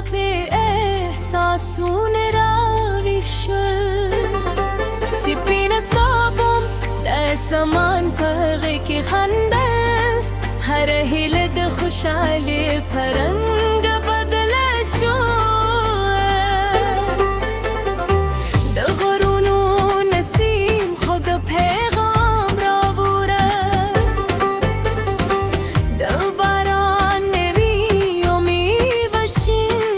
به احساسون راویشل سپین صابم ده زمان پرغی که خندل هر هیله ده خوشحالی پرنگ بدل شو ده غرونو نسیم خود پیغام را بوره ده باران نوی و میوشنده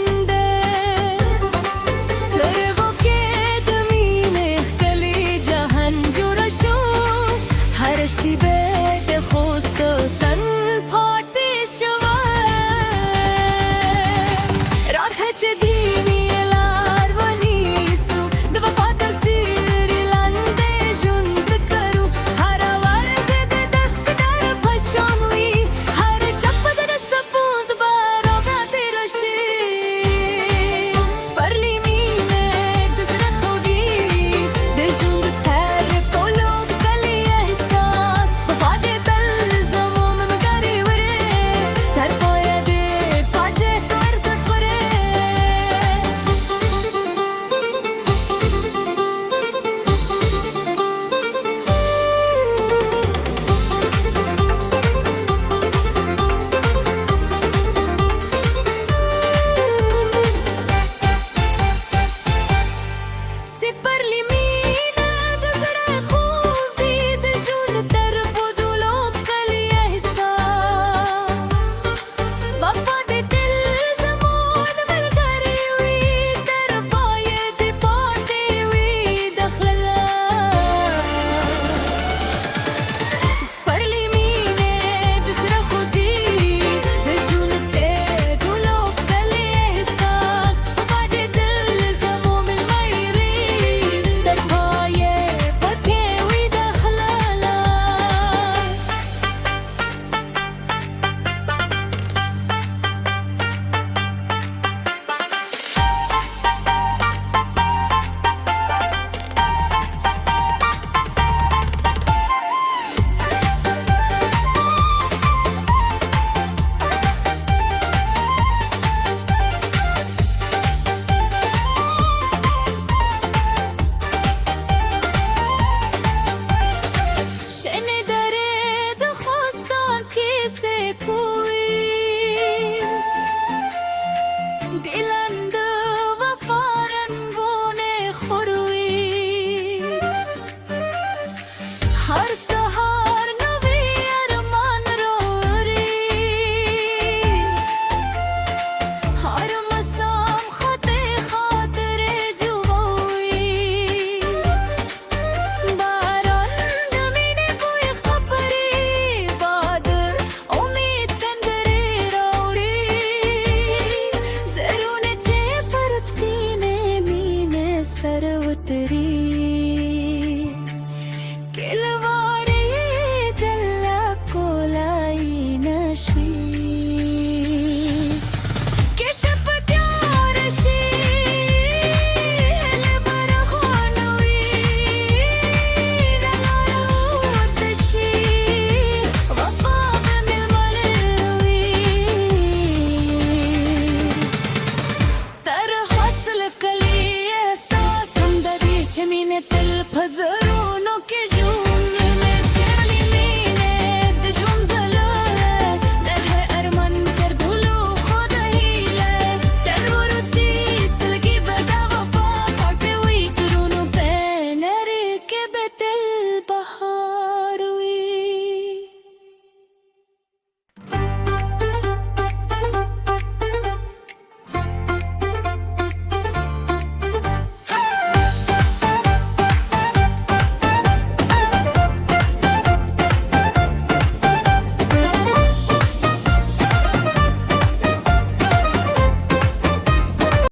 سرگو که دمین اخکلی جهان جورا شو هر شیبه ده خوست و سن پاتی شوه راه چدیمی الارونیسو ده وفات سیری لنده جند کرو هر آواز ده دخت در پشانوی هر شب در سپوند بارا باتی رشی سپرلی مینه دزر خودی ده جند تر پولوگ کلی احساس وفات دل زموم مگاری وره در پایه ده پاجه کار بخوره سپرلی مینه دزر خوبی ده جون در بدولوب کلی احساس وفات دل زمان مرگری وی در پایه دی پاتی وی دخللاس سپرلی مینه دزر خودی ده جون در بدولوب کلی احساس وفات دل زمان مرگری در پایه پاتی وی دخللاس شنیداره ده خواستان کیسه کوی دل